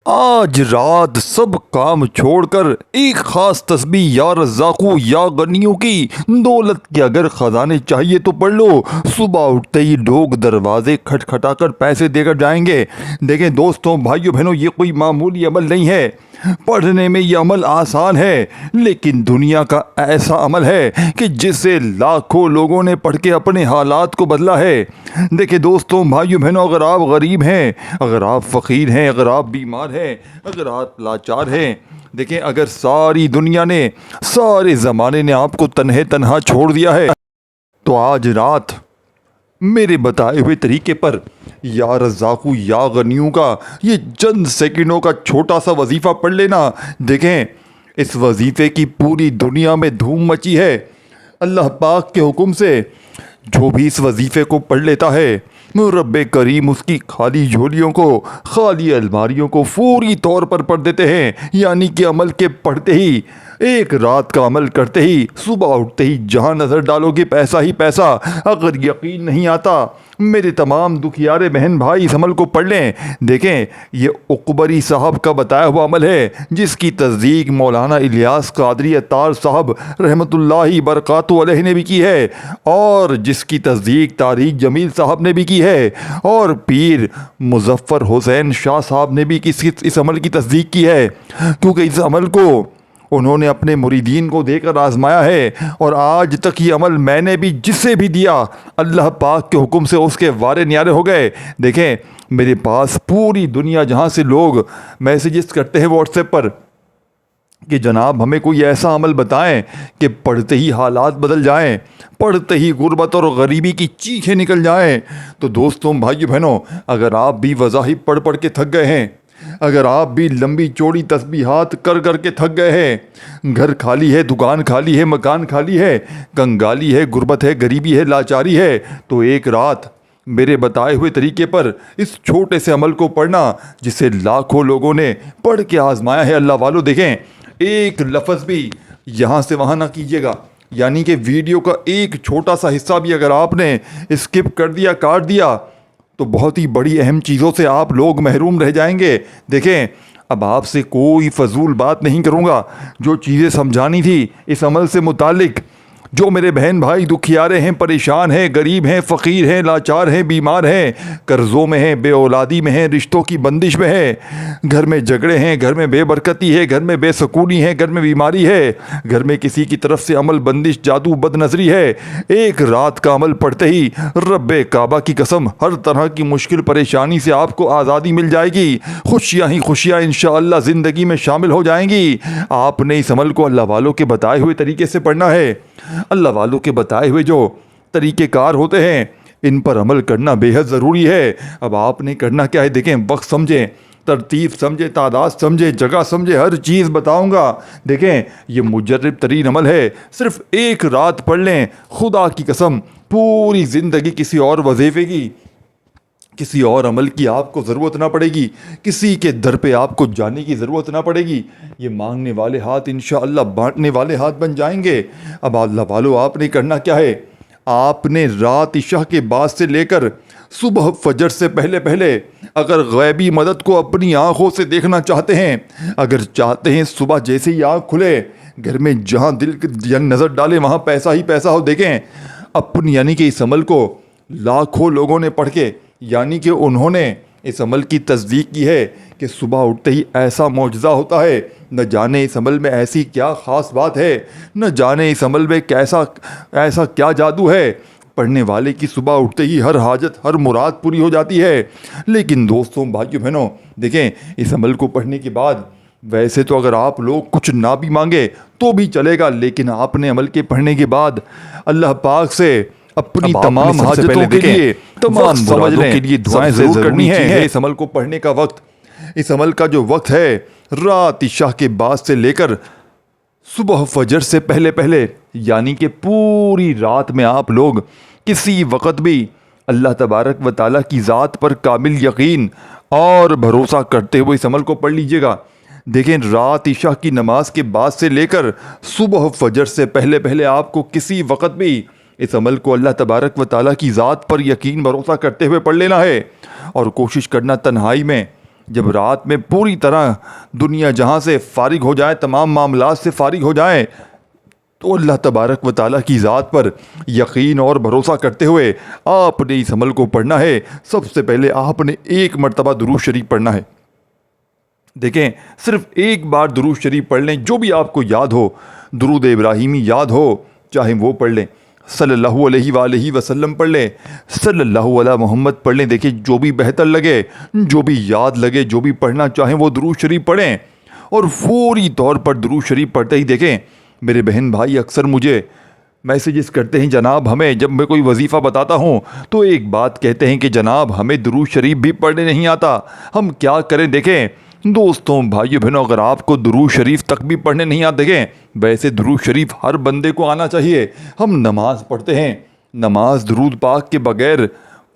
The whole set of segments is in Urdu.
آج رات سب کام چھوڑ کر ایک خاص تسبیح یا رزاقو یا غنیوں کی دولت کے اگر خزانے چاہیے تو پڑھ لو۔ صبح اٹھتے ہی لوگ دروازے کھٹکھٹا کر پیسے دے کر جائیں گے۔ دیکھیں دوستوں بھائیوں بہنوں، یہ کوئی معمولی عمل نہیں ہے۔ پڑھنے میں یہ عمل آسان ہے، لیکن دنیا کا ایسا عمل ہے کہ جسے لاکھوں لوگوں نے پڑھ کے اپنے حالات کو بدلا ہے۔ دیکھیں دوستوں بھائیوں بہنوں، اگر آپ غریب ہیں، اگر آپ فقیر ہیں، اگر آپ بیمار ہیں، اگر آپ لاچار ہیں، دیکھیں اگر ساری دنیا نے، سارے زمانے نے آپ کو تنہا چھوڑ دیا ہے، تو آج رات میرے بتائے ہوئے طریقے پر یا رزاقو یا غنیوں کا یہ چند سیکنڈوں کا چھوٹا سا وظیفہ پڑھ لینا۔ دیکھیں اس وظیفے کی پوری دنیا میں دھوم مچی ہے۔ اللہ پاک کے حکم سے جو بھی اس وظیفے کو پڑھ لیتا ہے، رب کریم اس کی خالی جھولیوں کو، خالی الماریوں کو فوری طور پر پڑھ دیتے ہیں۔ یعنی کہ عمل کے پڑھتے ہی، ایک رات کا عمل کرتے ہی، صبح اٹھتے ہی جہاں نظر ڈالو گے پیسہ ہی پیسہ۔ اگر یقین نہیں آتا میرے تمام دکھیارے بہن بھائی اس عمل کو پڑھ لیں۔ دیکھیں یہ عقبری صاحب کا بتایا ہوا عمل ہے، جس کی تصدیق مولانا الیاس قادری عطار صاحب رحمۃ اللہ برکاتہ علیہ نے بھی کی ہے، اور جس کی تصدیق طارق جمیل صاحب نے بھی کی ہے، اور پیر مظفر حسین شاہ صاحب نے بھی اس عمل کی تصدیق کی ہے، کیونکہ اس عمل کو انہوں نے اپنے مریدین کو دے کر آزمایا ہے۔ اور آج تک یہ عمل میں نے بھی جسے بھی دیا، اللہ پاک کے حکم سے اس کے وارے نیارے ہو گئے۔ دیکھیں میرے پاس پوری دنیا جہاں سے لوگ میسیجز کرتے ہیں واٹس ایپ پر کہ جناب ہمیں کوئی ایسا عمل بتائیں کہ پڑھتے ہی حالات بدل جائیں، پڑھتے ہی غربت اور غریبی کی چیخیں نکل جائیں۔ تو دوستوں بھائیو بہنوں، اگر آپ بھی وظائف پڑھ پڑھ کے تھک گئے ہیں، اگر آپ بھی لمبی چوڑی تسبیحات کر کر کے تھک گئے ہیں، گھر خالی ہے، دکان خالی ہے، مکان خالی ہے، کنگالی ہے، غربت ہے، غریبی ہے، لاچاری ہے، تو ایک رات میرے بتائے ہوئے طریقے پر اس چھوٹے سے عمل کو پڑھنا، جسے لاکھوں لوگوں نے پڑھ کے آزمایا ہے۔ اللہ والو دیکھیں ایک لفظ بھی یہاں سے وہاں نہ کیجیے گا، یعنی کہ ویڈیو کا ایک چھوٹا سا حصہ بھی اگر آپ نے اسکپ کر دیا، کاٹ دیا، تو بہت ہی بڑی اہم چیزوں سے آپ لوگ محروم رہ جائیں گے۔ دیکھیں اب آپ سے کوئی فضول بات نہیں کروں گا، جو چیزیں سمجھانی تھی اس عمل سے متعلق، جو میرے بہن بھائی دکھیارے ہیں، پریشان ہیں، غریب ہیں، فقیر ہیں، لاچار ہیں، بیمار ہیں، قرضوں میں ہیں، بے اولادی میں ہیں، رشتوں کی بندش میں ہیں، گھر میں جھگڑے ہیں، گھر میں بے برکتی ہے، گھر میں بے سکونی ہے، گھر میں بیماری ہے، گھر میں کسی کی طرف سے عمل بندش، جادو، بد نظری ہے، ایک رات کا عمل پڑھتے ہی رب کعبہ کی قسم ہر طرح کی مشکل پریشانی سے آپ کو آزادی مل جائے گی، خوشیاں ہی خوشیاں انشاءاللہ زندگی میں شامل ہو جائیں گی۔ آپ نے اس عمل کو اللہ والوں کے بتائے ہوئے طریقے سے پڑھنا ہے۔ اللہ والوں کے بتائے ہوئے جو طریقہ کار ہوتے ہیں ان پر عمل کرنا بے حد ضروری ہے۔ اب آپ نے کرنا کیا ہے، دیکھیں وقت سمجھیں، ترتیب سمجھے، تعداد سمجھے، جگہ سمجھے، ہر چیز بتاؤں گا۔ دیکھیں یہ مجرب ترین عمل ہے، صرف ایک رات پڑھ لیں، خدا کی قسم پوری زندگی کسی اور وظیفے کی، کسی اور عمل کی آپ کو ضرورت نہ پڑے گی، کسی کے در پہ آپ کو جانے کی ضرورت نہ پڑے گی۔ یہ مانگنے والے ہاتھ انشاءاللہ بانٹنے والے ہاتھ بن جائیں گے۔ اب اللہ والو آپ نے کرنا کیا ہے، آپ نے رات عشاء کے بعد سے لے کر صبح فجر سے پہلے پہلے اگر غیبی مدد کو اپنی آنکھوں سے دیکھنا چاہتے ہیں، اگر چاہتے ہیں صبح جیسے ہی آنکھ کھلے گھر میں جہاں دل نظر ڈالے وہاں پیسہ ہی پیسہ ہو، دیکھیں اپنی یعنی کہ اس عمل کو لاکھوں لوگوں نے پڑھ کے، یعنی کہ انہوں نے اس عمل کی تصدیق کی ہے کہ صبح اٹھتے ہی ایسا معجزہ ہوتا ہے، نہ جانے اس عمل میں ایسی کیا خاص بات ہے، نہ جانے اس عمل میں ایسا کیا جادو ہے، پڑھنے والے کی صبح اٹھتے ہی ہر حاجت، ہر مراد پوری ہو جاتی ہے۔ لیکن دوستوں بھائیوں بہنوں دیکھیں اس عمل کو پڑھنے کے بعد ویسے تو اگر آپ لوگ کچھ نہ بھی مانگے تو بھی چلے گا، لیکن آپ نے عمل کے پڑھنے کے بعد اللہ پاک سے اپنی تمام حاجتوں کے لیے، تمام مرادوں کے لیے دعائیں ضرور کرنی ہے۔ اس عمل کو پڑھنے کا وقت، اس عمل کا جو وقت ہے رات عشاء کے بعد سے لے کر صبح فجر سے پہلے پہلے، یعنی کہ پوری رات میں آپ لوگ کسی وقت بھی اللہ تبارک و تعالیٰ کی ذات پر کامل یقین اور بھروسہ کرتے ہوئے اس عمل کو پڑھ لیجئے گا۔ دیکھیں رات عشاء کی نماز کے بعد سے لے کر صبح فجر سے پہلے پہلے آپ کو کسی وقت بھی اس عمل کو اللہ تبارک و تعالیٰ کی ذات پر یقین بھروسہ کرتے ہوئے پڑھ لینا ہے، اور کوشش کرنا تنہائی میں جب رات میں پوری طرح دنیا جہاں سے فارغ ہو جائے، تمام معاملات سے فارغ ہو جائیں، تو اللہ تبارک و تعالیٰ کی ذات پر یقین اور بھروسہ کرتے ہوئے آپ نے اس عمل کو پڑھنا ہے۔ سب سے پہلے آپ نے ایک مرتبہ درود شریف پڑھنا ہے۔ دیکھیں، صرف ایک بار درود شریف پڑھ لیں، جو بھی آپ کو یاد ہو، درود ابراہیمی یاد ہو چاہے وہ پڑھ لیں، صلی اللہ علیہ وآلہ وسلم پڑھ لیں، صلی اللہ علیہ محمد پڑھ لیں۔ دیکھیں، جو بھی بہتر لگے، جو بھی یاد لگے، جو بھی پڑھنا چاہیں وہ درود شریف پڑھیں، اور فوری طور پر درود شریف پڑھتے ہی دیکھیں میرے بہن بھائی اکثر مجھے میسیجز کرتے ہیں، جناب ہمیں جب میں کوئی وظیفہ بتاتا ہوں تو ایک بات کہتے ہیں کہ جناب ہمیں درود شریف بھی پڑھنے نہیں آتا، ہم کیا کریں؟ دیکھیں دوستوں، بھائیو بہنوں، اگر آپ کو درود شریف تک بھی پڑھنے نہیں آتے، دیکھیں ویسے درود شریف ہر بندے کو آنا چاہیے۔ ہم نماز پڑھتے ہیں، نماز درود پاک کے بغیر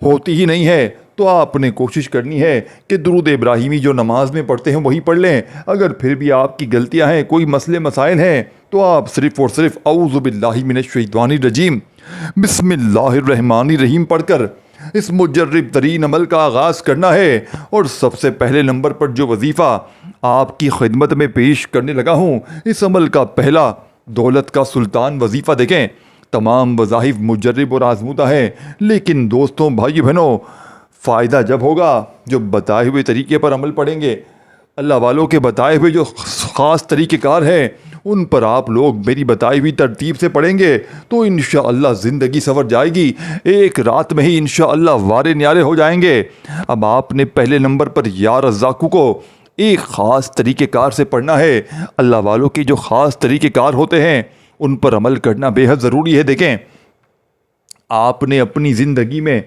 ہوتی ہی نہیں ہے، تو آپ نے کوشش کرنی ہے کہ درود ابراہیمی جو نماز میں پڑھتے ہیں وہی پڑھ لیں۔ اگر پھر بھی آپ کی غلطیاں ہیں، کوئی مسئلے مسائل ہیں، تو آپ صرف اور صرف اعوذ باللہ من الشیطان الرجیم بسم اللہ الرحمن الرحیم پڑھ کر اس مجرب ترین عمل کا آغاز کرنا ہے۔ اور سب سے پہلے نمبر پر جو وظیفہ آپ کی خدمت میں پیش کرنے لگا ہوں، اس عمل کا پہلا دولت کا سلطان وظیفہ، دیکھیں تمام وظائف مجرب اور آزمودہ ہیں، لیکن دوستوں، بھائی بہنوں، فائدہ جب ہوگا جب بتائے ہوئے طریقے پر عمل پڑیں گے۔ اللہ والوں کے بتائے ہوئے جو خاص طریقہ کار ہیں ان پر آپ لوگ میری بتائی ہوئی ترتیب سے پڑھیں گے تو انشاءاللہ زندگی سنور جائے گی، ایک رات میں ہی انشاءاللہ وارے نیارے ہو جائیں گے۔ اب آپ نے پہلے نمبر پر یا رزاقو کو ایک خاص طریقہ کار سے پڑھنا ہے۔ اللہ والوں کے جو خاص طریقہ کار ہوتے ہیں ان پر عمل کرنا بے حد ضروری ہے۔ دیکھیں، آپ نے اپنی زندگی میں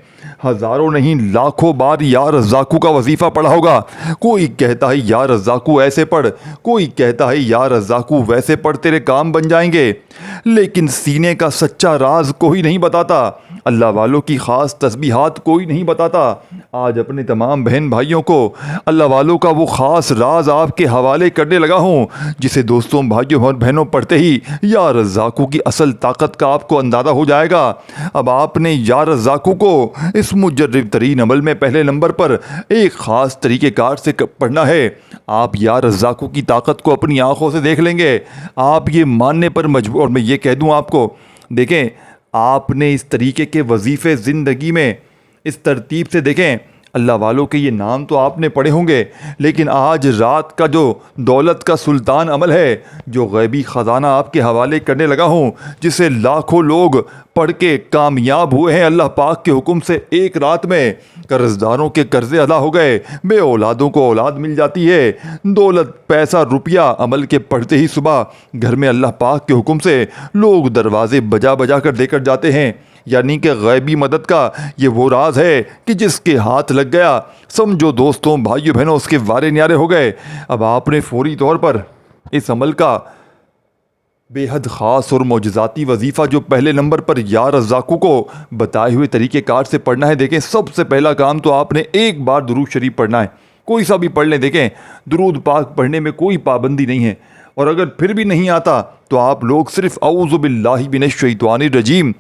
ہزاروں نہیں لاکھوں بار یا رزاقو کا وظیفہ پڑھا ہوگا۔ کوئی کہتا ہے یا رزاقو ایسے پڑھ، کوئی کہتا ہے یا رزاقو ویسے پڑھ، تیرے کام بن جائیں گے، لیکن سینے کا سچا راز کوئی نہیں بتاتا، اللہ والوں کی خاص تسبیحات کوئی نہیں بتاتا۔ آج اپنے تمام بہن بھائیوں کو اللہ والوں کا وہ خاص راز آپ کے حوالے کرنے لگا ہوں، جسے دوستوں، بھائیوں اور بہنوں پڑھتے ہی یا رزاقو کی اصل طاقت کا آپ کو اندازہ ہو جائے گا۔ اب آپ نے یا رزاقو کو اس مجرب ترین عمل میں پہلے نمبر پر ایک خاص طریقہ کار سے پڑھنا ہے۔ آپ یا رزاقو کی طاقت کو اپنی آنکھوں سے دیکھ لیں گے، آپ یہ ماننے پر مجبور، اور میں یہ کہہ دوں آپ کو، دیکھیں آپ نے اس طریقے کے وظیفے زندگی میں اس ترتیب سے، دیکھیں اللہ والوں کے یہ نام تو آپ نے پڑھے ہوں گے، لیکن آج رات کا جو دولت کا سلطان عمل ہے، جو غیبی خزانہ آپ کے حوالے کرنے لگا ہوں، جسے لاکھوں لوگ پڑھ کے کامیاب ہوئے ہیں اللہ پاک کے حکم سے، ایک رات میں قرض داروں کے قرضے ادا ہو گئے، بے اولادوں کو اولاد مل جاتی ہے، دولت پیسہ روپیہ عمل کے پڑھتے ہی صبح گھر میں اللہ پاک کے حکم سے لوگ دروازے بجا بجا کر دے کر جاتے ہیں۔ یعنی کہ غیبی مدد کا یہ وہ راز ہے کہ جس کے ہاتھ لگ گیا، سمجھو دوستوں، بھائیو بہنوں، اس کے وارے نیارے ہو گئے۔ اب آپ نے فوری طور پر اس عمل کا بے حد خاص اور معجزاتی وظیفہ جو پہلے نمبر پر یا رزاقو کو بتائے ہوئے طریقہ کار سے پڑھنا ہے۔ دیکھیں، سب سے پہلا کام تو آپ نے ایک بار درود شریف پڑھنا ہے، کوئی سا بھی پڑھ لیں۔ دیکھیں، درود پاک پڑھنے میں کوئی پابندی نہیں ہے، اور اگر پھر بھی نہیں آتا تو آپ لوگ صرف اعوذ باللہ من الشیطان الرجیم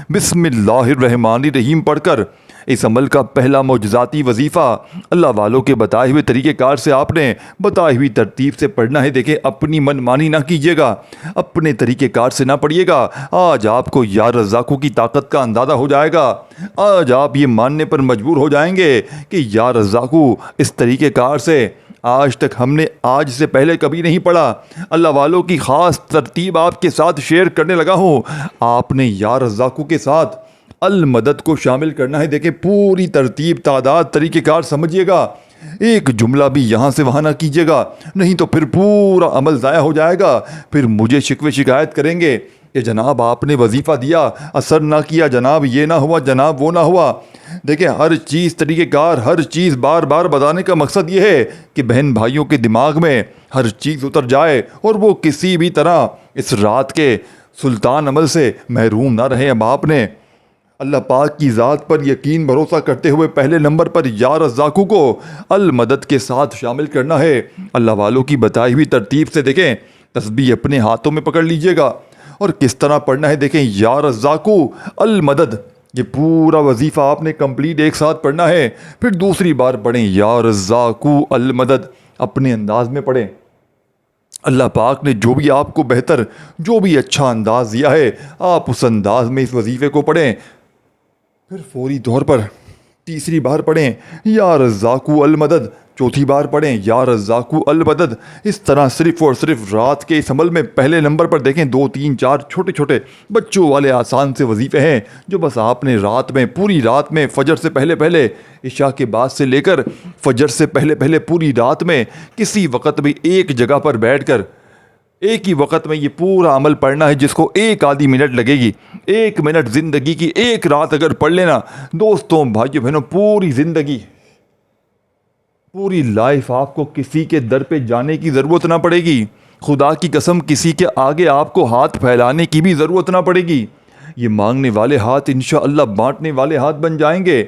بسم اللہ الرحمن الرحیم پڑھ کر اس عمل کا پہلا معجزاتی وظیفہ اللہ والوں کے بتائے ہوئے طریقہ کار سے آپ نے بتائی ہوئی ترتیب سے پڑھنا ہے۔ دیکھیں، اپنی من مانی نہ کیجیے گا، اپنے طریقہ کار سے نہ پڑھیے گا۔ آج آپ کو یا رزاقو کی طاقت کا اندازہ ہو جائے گا، آج آپ یہ ماننے پر مجبور ہو جائیں گے کہ یا رزاقو اس طریقہ کار سے آج تک ہم نے آج سے پہلے کبھی نہیں پڑھا۔ اللہ والوں کی خاص ترتیب آپ کے ساتھ شیئر کرنے لگا ہوں، آپ نے یا رزاقو کے ساتھ المدد کو شامل کرنا ہے۔ دیکھیں، پوری ترتیب، تعداد، طریقہ کار سمجھیے گا، ایک جملہ بھی یہاں سے وہاں نہ کیجیے گا، نہیں تو پھر پورا عمل ضائع ہو جائے گا، پھر مجھے شکوے شکایت کریں گے کہ جناب آپ نے وظیفہ دیا، اثر نہ کیا، جناب یہ نہ ہوا، جناب وہ نہ ہوا۔ دیکھیں، ہر چیز طریقہ کار، ہر چیز بار بار بتانے کا مقصد یہ ہے کہ بہن بھائیوں کے دماغ میں ہر چیز اتر جائے اور وہ کسی بھی طرح اس رات کے سلطان عمل سے محروم نہ رہے۔ اب آپ نے اللہ پاک کی ذات پر یقین بھروسہ کرتے ہوئے پہلے نمبر پر یا رزاقو کو المدد کے ساتھ شامل کرنا ہے۔ اللہ والوں کی بتائی ہوئی ترتیب سے، دیکھیں، تسبیح اپنے ہاتھوں میں پکڑ لیجئے گا اور کس طرح پڑھنا ہے۔ دیکھیں، یا رزاقو المدد، یہ پورا وظیفہ آپ نے کمپلیٹ ایک ساتھ پڑھنا ہے. پھر دوسری بار پڑھیں یا رزاقو المدد، اپنے انداز میں پڑھیں. اللہ پاک نے جو بھی آپ کو بہتر، جو بھی اچھا انداز دیا ہے، آپ اس انداز میں اس وظیفے کو پڑھیں. پھر فوری طور پر تیسری بار پڑھیں یا رزاقو المدد، چوتھی بار پڑھیں یا رزاقو المدد. اس طرح صرف اور صرف رات کے اس عمل میں پہلے نمبر پر دیکھیں 2 3 4 چھوٹے چھوٹے بچوں والے آسان سے وظیفے ہیں جو بس آپ نے رات میں، پوری رات میں، فجر سے پہلے پہلے، عشاء کے بعد سے لے کر فجر سے پہلے پہلے پوری رات میں کسی وقت بھی ایک جگہ پر بیٹھ کر ایک ہی وقت میں یہ پورا عمل پڑھنا ہے، جس کو ایک آدھی منٹ لگے گی. 1 منٹ زندگی کی ایک رات اگر پڑھ لینا دوستوں بھائیوں بہنوں، پوری زندگی، پوری لائف آپ کو کسی کے در پہ جانے کی ضرورت نہ پڑے گی. خدا کی قسم کسی کے آگے آپ کو ہاتھ پھیلانے کی بھی ضرورت نہ پڑے گی. یہ مانگنے والے ہاتھ انشاءاللہ بانٹنے والے ہاتھ بن جائیں گے.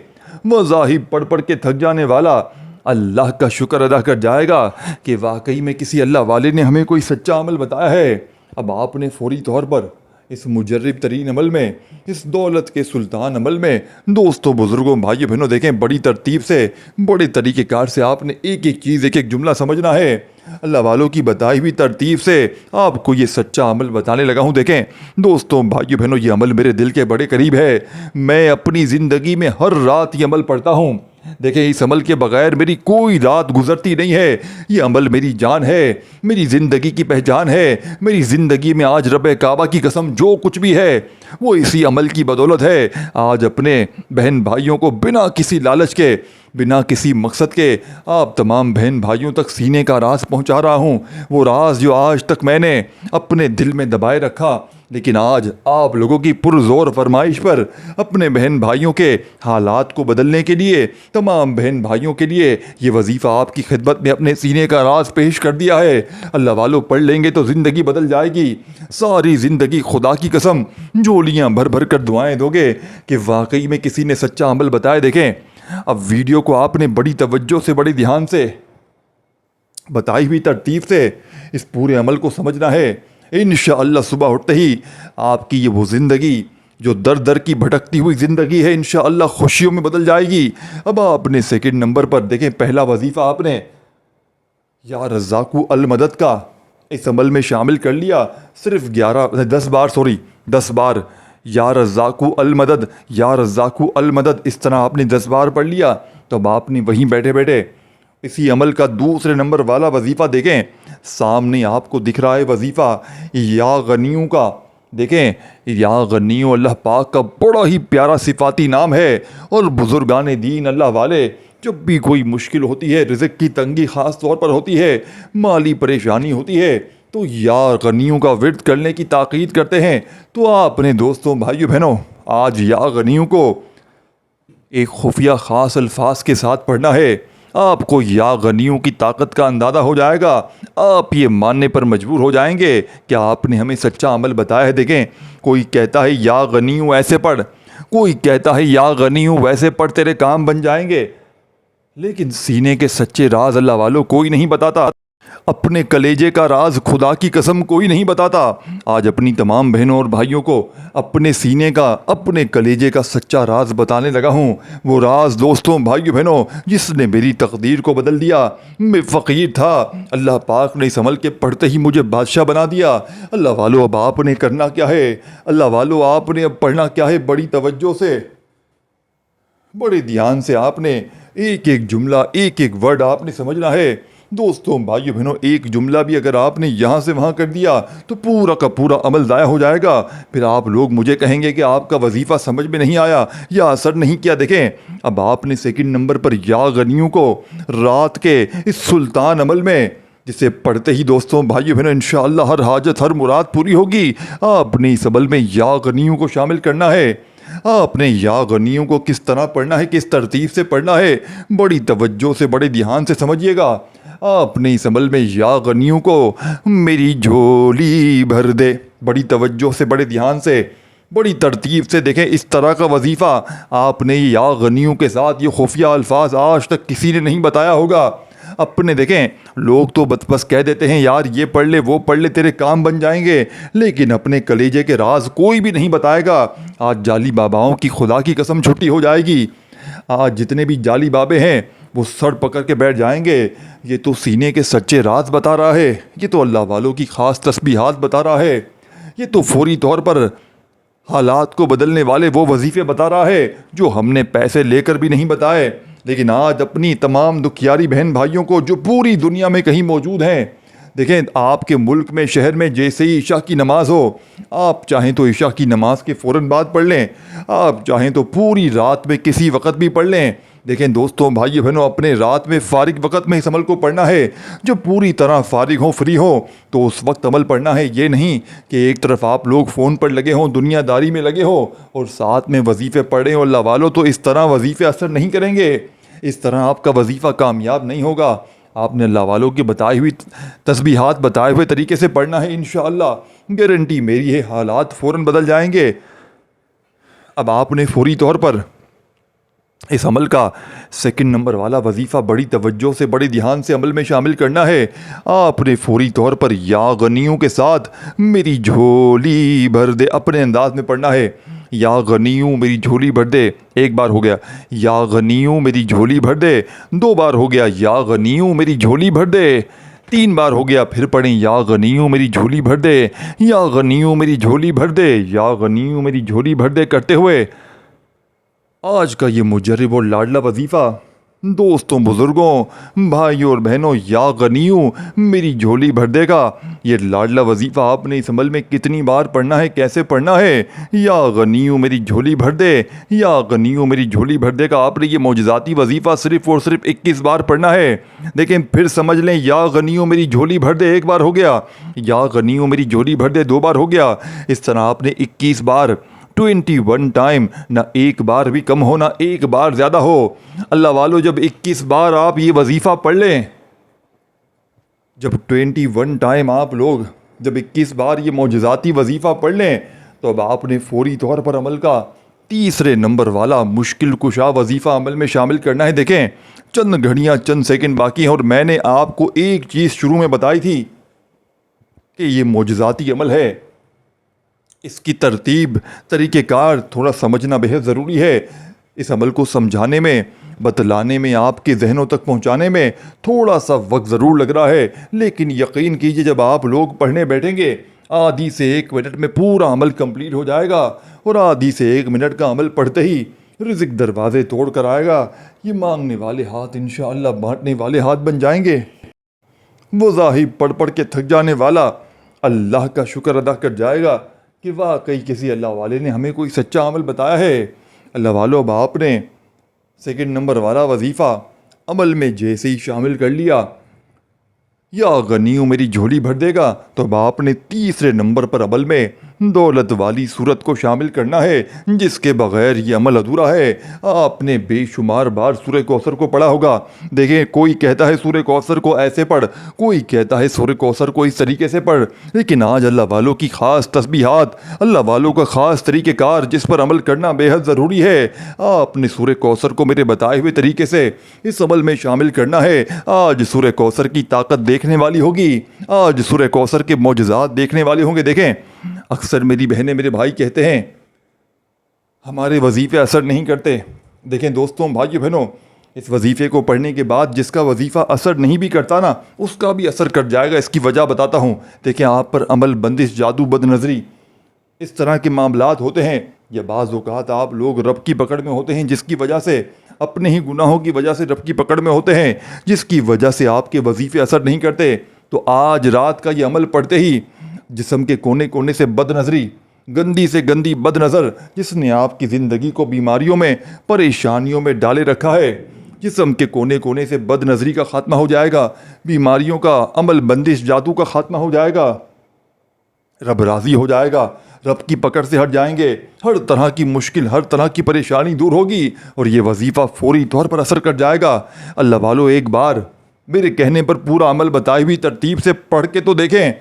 مذاہب پڑھ پڑھ کے تھک جانے والا اللہ کا شکر ادا کر جائے گا کہ واقعی میں کسی اللہ والے نے ہمیں کوئی سچا عمل بتایا ہے. اب آپ نے فوری طور پر اس مجرب ترین عمل میں، اس دولت کے سلطان عمل میں، دوستوں بزرگوں بھائیوں بہنوں، دیکھیں بڑی ترتیب سے، بڑے طریقہ کار سے آپ نے ایک ایک چیز، ایک ایک جملہ سمجھنا ہے. اللہ والوں کی بتائی ہوئی ترتیب سے آپ کو یہ سچا عمل بتانے لگا ہوں. دیکھیں دوستوں بھائیوں بہنوں، یہ عمل میرے دل کے بڑے قریب ہے. میں اپنی زندگی میں ہر رات یہ عمل پڑھتا ہوں. دیکھیں اس عمل کے بغیر میری کوئی رات گزرتی نہیں ہے. یہ عمل میری جان ہے، میری زندگی کی پہچان ہے. میری زندگی میں آج رب کعبہ کی قسم جو کچھ بھی ہے وہ اسی عمل کی بدولت ہے. آج اپنے بہن بھائیوں کو بنا کسی لالچ کے، بنا کسی مقصد کے، آپ تمام بہن بھائیوں تک سینے کا راز پہنچا رہا ہوں. وہ راز جو آج تک میں نے اپنے دل میں دبائے رکھا، لیکن آج آپ لوگوں کی پرزور فرمائش پر اپنے بہن بھائیوں کے حالات کو بدلنے کے لیے، تمام بہن بھائیوں کے لیے یہ وظیفہ آپ کی خدمت میں اپنے سینے کا راز پیش کر دیا ہے. اللہ والوں پڑھ لیں گے تو زندگی بدل جائے گی. ساری زندگی خدا کی قسم جھولیاں بھر بھر کر دعائیں دو گے کہ واقعی میں کسی نے سچا عمل بتایا. دیکھیں اب ویڈیو کو آپ نے بڑی توجہ سے، بڑے دھیان سے، بتائی ہوئی ترتیب سے اس پورے عمل کو سمجھنا ہے. انشاءاللہ صبح اٹھتے ہی آپ کی یہ وہ زندگی جو در در کی بھٹکتی ہوئی زندگی ہے انشاءاللہ خوشیوں میں بدل جائے گی. اب آپ نے سیکنڈ نمبر پر دیکھیں پہلا وظیفہ آپ نے یا رزاقو المدد کا اس عمل میں شامل کر لیا. صرف 10 بار یا رزاقو المدد، یا رزاقو المدد، اس طرح آپ نے 10 بار پڑھ لیا. تو اب آپ نے وہیں بیٹھے بیٹھے اسی عمل کا دوسرے نمبر والا وظیفہ دیکھیں سامنے آپ کو دکھ رہا ہے وظیفہ یا غنیوں کا. دیکھیں یا غنیوں اللہ پاک کا بڑا ہی پیارا صفاتی نام ہے. اور بزرگان دین اللہ والے جب بھی کوئی مشکل ہوتی ہے، رزق کی تنگی خاص طور پر ہوتی ہے، مالی پریشانی ہوتی ہے، تو یا غنیوں کا ورد کرنے کی تاکید کرتے ہیں. تو آپ نے دوستوں بھائیوں بہنوں آج یا غنیوں کو ایک خفیہ خاص الفاظ کے ساتھ پڑھنا ہے. آپ کو یا غنیوں کی طاقت کا اندازہ ہو جائے گا. آپ یہ ماننے پر مجبور ہو جائیں گے کہ آپ نے ہمیں سچا عمل بتایا ہے. دیکھیں کوئی کہتا ہے یا غنیوں ایسے پڑھ، کوئی کہتا ہے یا غنیوں ویسے پڑھ تیرے کام بن جائیں گے، لیکن سینے کے سچے راز اللہ والوں کوئی نہیں بتاتا. اپنے کلیجے کا راز خدا کی قسم کوئی نہیں بتاتا. آج اپنی تمام بہنوں اور بھائیوں کو اپنے سینے کا، اپنے کلیجے کا سچا راز بتانے لگا ہوں. وہ راز دوستوں بھائیوں بہنوں جس نے میری تقدیر کو بدل دیا. میں فقیر تھا، اللہ پاک نے اس عمل کے پڑھتے ہی مجھے بادشاہ بنا دیا. اللہ والو اب آپ نے کرنا کیا ہے؟ اللہ والو آپ نے اب پڑھنا کیا ہے؟ بڑی توجہ سے، بڑے دھیان سے آپ نے ایک ایک جملہ، ایک ایک ورڈ آپ نے سمجھنا ہے. دوستوں بھائیو بہنوں ایک جملہ بھی اگر آپ نے یہاں سے وہاں کر دیا تو پورا کا پورا عمل ضائع ہو جائے گا. پھر آپ لوگ مجھے کہیں گے کہ آپ کا وظیفہ سمجھ میں نہیں آیا یا اثر نہیں کیا. دیکھیں اب آپ نے سیکنڈ نمبر پر یا غنیوں کو رات کے اس سلطان عمل میں، جسے پڑھتے ہی دوستوں بھائیو بہنوں انشاءاللہ ہر حاجت، ہر مراد پوری ہوگی. آپ نے اس عمل میں یا غنیوں کو شامل کرنا ہے. آپ نے یا غنیوں کو کس طرح پڑھنا ہے، کس ترتیب سے پڑھنا ہے، بڑی توجہ سے، بڑے دھیان سے سمجھیے گا. آپ نے اس عمل میں یا غنیوں کو میری جھولی بھر دے، بڑی توجہ سے، بڑے دھیان سے، بڑی ترتیب سے. دیکھیں اس طرح کا وظیفہ آپ نے یا غنیوں کے ساتھ یہ خفیہ الفاظ آج تک کسی نے نہیں بتایا ہوگا. اپنے دیکھیں لوگ تو بس کہہ دیتے ہیں یار یہ پڑھ لے وہ پڑھ لے تیرے کام بن جائیں گے، لیکن اپنے کلیجے کے راز کوئی بھی نہیں بتائے گا۔ آج جعلی باباؤں کی خدا کی قسم چھٹی ہو جائے گی۔ آج جتنے بھی جعلی بابے ہیں وہ سر پکڑ کے بیٹھ جائیں گے، یہ تو سینے کے سچے راز بتا رہا ہے، یہ تو اللہ والوں کی خاص تسبیحات بتا رہا ہے، یہ تو فوری طور پر حالات کو بدلنے والے وہ وظیفے بتا رہا ہے جو ہم نے پیسے لے کر بھی نہیں بتائے۔ لیکن آج اپنی تمام دکھیاری بہن بھائیوں کو جو پوری دنیا میں کہیں موجود ہیں، دیکھیں آپ کے ملک میں شہر میں جیسے ہی عشاء کی نماز ہو، آپ چاہیں تو عشاء کی نماز کے فوراً بعد پڑھ لیں، آپ چاہیں تو پوری رات میں کسی وقت بھی پڑھ لیں۔ دیکھیں دوستوں بھائیو بہنوں، اپنے رات میں فارغ وقت میں اس عمل کو پڑھنا ہے۔ جب پوری طرح فارغ ہو فری ہو تو اس وقت عمل پڑھنا ہے، یہ نہیں کہ ایک طرف آپ لوگ فون پر لگے ہوں، دنیا داری میں لگے ہو اور ساتھ میں وظیفے پڑھیں۔ اور اللہ والو تو اس طرح وظیفے اثر نہیں کریں گے، اس طرح آپ کا وظیفہ کامیاب نہیں ہوگا۔ آپ نے اللہ والوں کی بتائی ہوئی تسبیحات بتائے ہوئے طریقے سے پڑھنا ہے، انشاءاللہ گارنٹی میری ہے حالات فوراً بدل جائیں گے۔ اب آپ نے فوری طور پر اس عمل کا سیکنڈ نمبر والا وظیفہ بڑی توجہ سے بڑے دھیان سے عمل میں شامل کرنا ہے۔ آپ نے فوری طور پر یا غنیوں کے ساتھ میری جھولی بھر دے اپنے انداز میں پڑھنا ہے۔ یا غنیوں میری جھولی بھر دے، ایک بار ہو گیا، یا غنیوں میری جھولی بھر دے، دو بار ہو گیا، یا غنیوں میری جھولی بھر دے، تین بار ہو گیا، پھر پڑھیں یا غنیوں میری جھولی بھر دے، یا غنیوں میری جھولی بھر دے، یا غنیوں میری جھولی بھر دے کرتے ہوئے آج کا یہ مجرب اور لاڈلا وظیفہ دوستوں بزرگوں بھائیوں اور بہنوں یا غنیوں میری جھولی بھر دے گا، یہ لاڈلا وظیفہ آپ نے اس عمل میں کتنی بار پڑھنا ہے، کیسے پڑھنا ہے؟ یا غنیوں میری جھولی بھر دے، یا غنیوں میری جھولی بھر دے گا۔ آپ نے یہ معجزاتی وظیفہ صرف اور صرف 21 بار پڑھنا ہے۔ دیکھیں پھر سمجھ لیں، یا غنیوں میری جھولی بھر دے ایک بار ہو گیا، یا غنیوں میری جھولی بھر دے دو بار ہو گیا، اس طرح آپ نے 21 بار 21 ٹائم، نہ ایک بار بھی کم ہو نہ ایک بار زیادہ ہو۔ اللہ والو جب 21 بار آپ یہ وظیفہ پڑھ لیں، جب 21 ٹائم آپ لوگ جب 21 بار یہ معجزاتی وظیفہ پڑھ لیں تو اب آپ نے فوری طور پر عمل کا تیسرے نمبر والا مشکل کشا وظیفہ عمل میں شامل کرنا ہے۔ دیکھیں چند گھڑیاں چند سیکنڈ باقی ہیں اور میں نے آپ کو ایک چیز شروع میں بتائی تھی کہ یہ معجزاتی عمل ہے، اس کی ترتیب طریقہ کار تھوڑا سمجھنا بہت ضروری ہے۔ اس عمل کو سمجھانے میں، بتلانے میں، آپ کے ذہنوں تک پہنچانے میں تھوڑا سا وقت ضرور لگ رہا ہے، لیکن یقین کیجئے جب آپ لوگ پڑھنے بیٹھیں گے آدھی سے 1 منٹ میں پورا عمل کمپلیٹ ہو جائے گا، اور آدھی سے 1 منٹ کا عمل پڑھتے ہی رزق دروازے توڑ کر آئے گا۔ یہ مانگنے والے ہاتھ انشاءاللہ بانٹنے والے ہاتھ بن جائیں گے۔ وظائف پڑھ پڑھ کے تھک جانے والا اللہ کا شکر ادا کر جائے گا کہ واقعی کسی اللہ والے نے ہمیں کوئی سچا عمل بتایا ہے۔ اللہ والو اب آپ نے سیکنڈ نمبر والا وظیفہ عمل میں جیسے ہی شامل کر لیا، یا غنیوں میری جھولی بھر دے گا، تو اب آپ نے تیسرے نمبر پر عمل میں دولت والی صورت کو شامل کرنا ہے، جس کے بغیر یہ عمل ادھورا ہے۔ آپ نے بے شمار بار سورہ کوثر کو پڑھا ہوگا۔ دیکھیں کوئی کہتا ہے سورہ کوثر کو ایسے پڑھ، کوئی کہتا ہے سورہ کوثر کو اس طریقے سے پڑھ، لیکن آج اللہ والوں کی خاص تسبیحات، اللہ والوں کا خاص طریقہ کار جس پر عمل کرنا بے حد ضروری ہے، آپ نے سورہ کوثر کو میرے بتائے ہوئے طریقے سے اس عمل میں شامل کرنا ہے۔ آج سورہ کوثر کی طاقت دیکھنے والی ہوگی، آج سورہ کوثر کے معجزات دیکھنے والے ہوں گے۔ دیکھیں اکثر میری بہنیں میرے بھائی کہتے ہیں ہمارے وظیفے اثر نہیں کرتے۔ دیکھیں دوستوں بھائیو بہنوں، اس وظیفے کو پڑھنے کے بعد جس کا وظیفہ اثر نہیں بھی کرتا نا، اس کا بھی اثر کر جائے گا۔ اس کی وجہ بتاتا ہوں۔ دیکھیں آپ پر عمل، بندش، جادو، بد نظری، اس طرح کے معاملات ہوتے ہیں، یا بعض اوقات آپ لوگ رب کی پکڑ میں ہوتے ہیں، جس کی وجہ سے اپنے ہی گناہوں کی وجہ سے رب کی پکڑ میں ہوتے ہیں، جس کی وجہ سے آپ کے وظیفے اثر نہیں کرتے۔ تو آج رات کا یہ عمل پڑھتے ہی جسم کے کونے کونے سے بد نظری، گندی سے گندی بد نظر جس نے آپ کی زندگی کو بیماریوں میں، پریشانیوں میں ڈالے رکھا ہے، جسم کے کونے کونے سے بد نظری کا خاتمہ ہو جائے گا، بیماریوں کا، عمل، بندش، جادو کا خاتمہ ہو جائے گا، رب راضی ہو جائے گا، رب کی پکڑ سے ہٹ جائیں گے، ہر طرح کی مشکل، ہر طرح کی پریشانی دور ہوگی، اور یہ وظیفہ فوری طور پر اثر کر جائے گا۔ اللہ والو ایک بار میرے کہنے پر پورا عمل بتائی ہوئی ترتیب سے پڑھ کے تو دیکھیں۔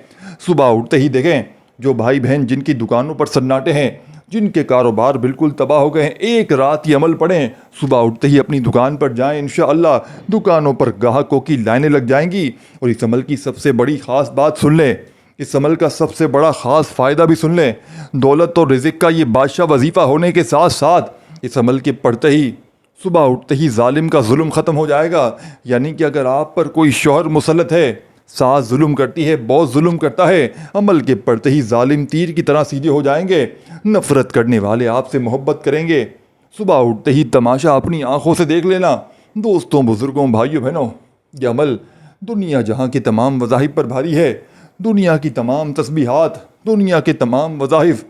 صبح اٹھتے ہی دیکھیں جو بھائی بہن جن کی دکانوں پر سناٹے ہیں، جن کے کاروبار بالکل تباہ ہو گئے ہیں، ایک رات یہ عمل پڑھیں، صبح اٹھتے ہی اپنی دکان پر جائیں، انشاءاللہ دکانوں پر گاہکوں کی لائنیں لگ جائیں گی۔ اور اس عمل کی سب سے بڑی خاص بات سن لیں، اس عمل کا سب سے بڑا خاص فائدہ بھی سن لیں، دولت اور رزق کا یہ بادشاہ وظیفہ ہونے کے ساتھ ساتھ اس عمل کے پڑھتے ہی صبح اٹھتے ہی ظالم کا ظلم ختم ہو جائے گا۔ یعنی کہ اگر آپ پر کوئی شوہر مسلط ہے، ساس ظلم کرتی ہے، باس ظلم کرتا ہے، عمل کے پڑھتے ہی ظالم تیر کی طرح سیدھے ہو جائیں گے، نفرت کرنے والے آپ سے محبت کریں گے۔ صبح اٹھتے ہی تماشا اپنی آنکھوں سے دیکھ لینا۔ دوستوں، بزرگوں، بھائیوں، بہنوں، یہ عمل دنیا جہاں کے تمام وظائف پر بھاری ہے، دنیا کی تمام تسبیحات، دنیا کے تمام وظائف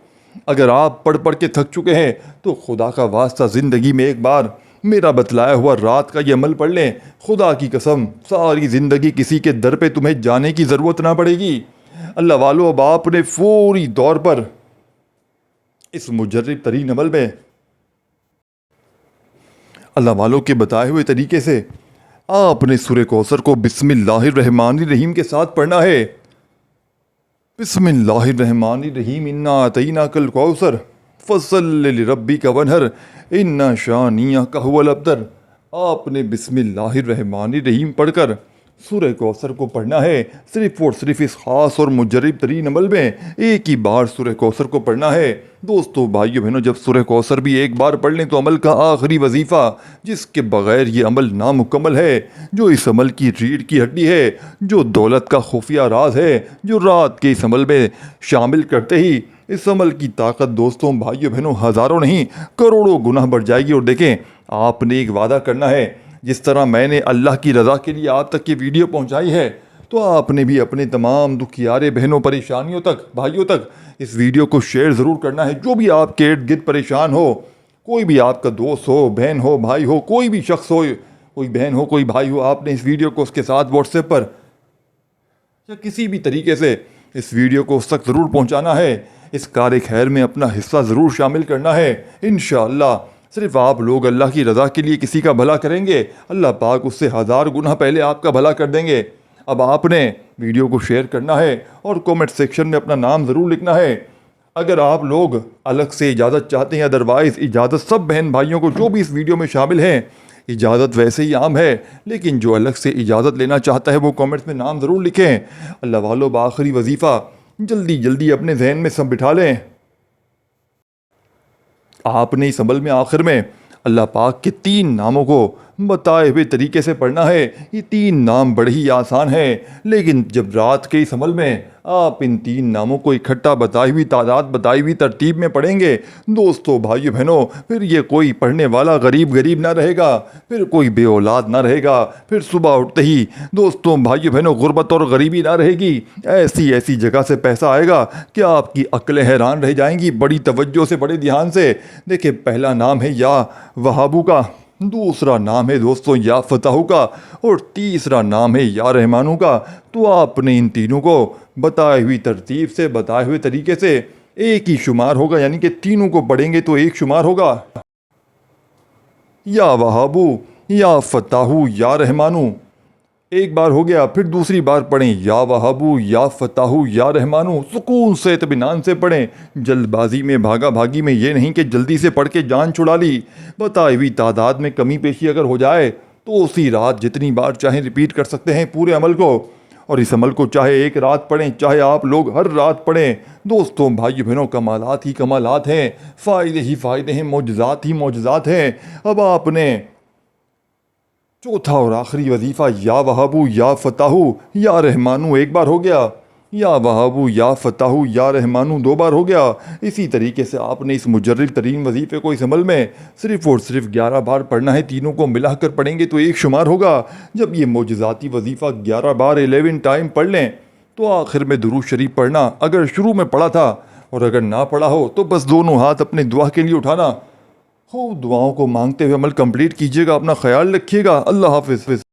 اگر آپ پڑھ پڑھ کے تھک چکے ہیں تو خدا کا واسطہ زندگی میں ایک بار میرا بتلایا ہوا رات کا یہ عمل پڑھ لیں، خدا کی قسم ساری زندگی کسی کے در پہ تمہیں جانے کی ضرورت نہ پڑے گی۔ اللہ والو، اب آپ نے فوری طور پر اس مجرب ترین عمل میں اللہ والوں کے بتائے ہوئے طریقے سے آپ نے سورہ کوثر کو بسم اللہ الرحمن الرحیم کے ساتھ پڑھنا ہے۔ بسم اللہ الرحمن الرحیم، انا اعطیناک الکوثر فصل لربک وانحر ان شانئک ھو الابتر۔ آپ نے بسم اللہ الرحمن الرحیم پڑھ کر سورہ کوثر کو پڑھنا ہے۔ صرف اور صرف اس خاص اور مجرب ترین عمل میں ایک ہی بار سورہ کوثر کو پڑھنا ہے۔ دوستو، بھائیو، بہنوں، جب سورہ کوثر بھی ایک بار پڑھ لیں تو عمل کا آخری وظیفہ جس کے بغیر یہ عمل نامکمل ہے، جو اس عمل کی ریڑھ کی ہڈی ہے، جو دولت کا خفیہ راز ہے، جو رات کے اس عمل میں شامل کرتے ہی اس عمل کی طاقت، دوستوں، بھائیو، بہنوں، ہزاروں نہیں کروڑوں گنا بڑھ جائے گی۔ اور دیکھیں، آپ نے ایک وعدہ کرنا ہے، جس طرح میں نے اللہ کی رضا کے لیے آپ تک یہ ویڈیو پہنچائی ہے، تو آپ نے بھی اپنے تمام دکھیارے بہنوں، پریشانیوں تک، بھائیوں تک اس ویڈیو کو شیئر ضرور کرنا ہے۔ جو بھی آپ کے ارد گرد پریشان ہو، کوئی بھی آپ کا دوست ہو، بہن ہو، بھائی ہو، کوئی بھی شخص ہو، کوئی بہن ہو، کوئی بھائی ہو، آپ نے اس ویڈیو کو اس کے ساتھ واٹس ایپ پر یا کسی بھی طریقے سے اس ویڈیو کو اس تک ضرور پہنچانا ہے۔ اس کار خیر میں اپنا حصہ ضرور شامل کرنا ہے۔ انشاءاللہ صرف آپ لوگ اللہ کی رضا کے لیے کسی کا بھلا کریں گے، اللہ پاک اس سے 1000 گنا پہلے آپ کا بھلا کر دیں گے۔ اب آپ نے ویڈیو کو شیئر کرنا ہے اور کومنٹ سیکشن میں اپنا نام ضرور لکھنا ہے۔ اگر آپ لوگ الگ سے اجازت چاہتے ہیں، ادروائز اجازت سب بہن بھائیوں کو جو بھی اس ویڈیو میں شامل ہیں، اجازت ویسے ہی عام ہے، لیکن جو الگ سے اجازت لینا چاہتا ہے وہ کومنٹس میں نام ضرور لکھیں۔ اللہ والو، بآخری وظیفہ جلدی جلدی اپنے ذہن میں سب بٹھا لیں۔ آپ نے اس عمل میں آخر میں اللہ پاک کے 3 ناموں کو بتائے ہوئے طریقے سے پڑھنا ہے۔ یہ 3 نام بڑے ہی آسان ہیں، لیکن جب رات کے اس عمل میں آپ ان 3 ناموں کو اکٹھا بتائی ہوئی تعداد، بتائی ہوئی ترتیب میں پڑھیں گے، دوستو، بھائیو، بہنوں، پھر یہ کوئی پڑھنے والا غریب نہ رہے گا، پھر کوئی بے اولاد نہ رہے گا، پھر صبح اٹھتے ہی دوستوں، بھائیو، بہنوں، غربت اور غریبی نہ رہے گی۔ ایسی جگہ سے پیسہ آئے گا کہ آپ کی عقلیں حیران رہ جائیں گی۔ بڑی توجہ سے، بڑے دھیان سے دیکھیں، پہلا نام ہے یا وہابو کا، دوسرا نام ہے دوستوں یا فتحو کا، اور تیسرا نام ہے یا رحمانو کا۔ تو آپ نے ان تینوں کو بتائی ہوئی ترتیب سے، بتائے ہوئے طریقے سے ایک ہی شمار ہوگا، یعنی کہ تینوں کو پڑھیں گے تو ایک شمار ہوگا، یا وہابو، یا فتحو، یا رحمانو۔ ایک بار ہو گیا، پھر دوسری بار پڑھیں، یا وہابو، یا فتحو، یا رحمانو۔ سکون سے، اطمینان سے پڑھیں، جلد بازی میں، بھاگا بھاگی میں یہ نہیں کہ جلدی سے پڑھ کے جان چھڑا لی۔ بتائی ہوئی تعداد میں کمی بیشی اگر ہو جائے تو اسی رات جتنی بار چاہیں ریپیٹ کر سکتے ہیں پورے عمل کو، اور اس عمل کو چاہے ایک رات پڑھیں، چاہے آپ لوگ ہر رات پڑھیں۔ دوستوں، بھائیو، بہنوں، کمالات ہی کمالات ہیں، فائدے ہی فائدے ہیں، معجزات ہی معجزات ہیں۔ اب آپ نے چوتھا اور آخری وظیفہ یا وہابو، یا فتحو، یا رحمانو ایک بار ہو گیا، یا وہابو، یا فتحو، یا رحمانو 2 بار ہو گیا۔ اسی طریقے سے آپ نے اس مجرب ترین وظیفے کو اس عمل میں صرف اور صرف 11 بار پڑھنا ہے۔ تینوں کو ملا کر پڑھیں گے تو ایک شمار ہوگا۔ جب یہ معجزاتی وظیفہ 11 بار 11 ٹائم پڑھ لیں تو آخر میں درود شریف پڑھنا، اگر شروع میں پڑھا تھا اور اگر نہ پڑھا ہو تو بس دونوں ہاتھ اپنے دعا کے لیے اٹھانا، خوب دعاؤں کو مانگتے ہوئے عمل کمپلیٹ کیجیے گا۔ اپنا خیال رکھیے گا۔ اللہ حافظ۔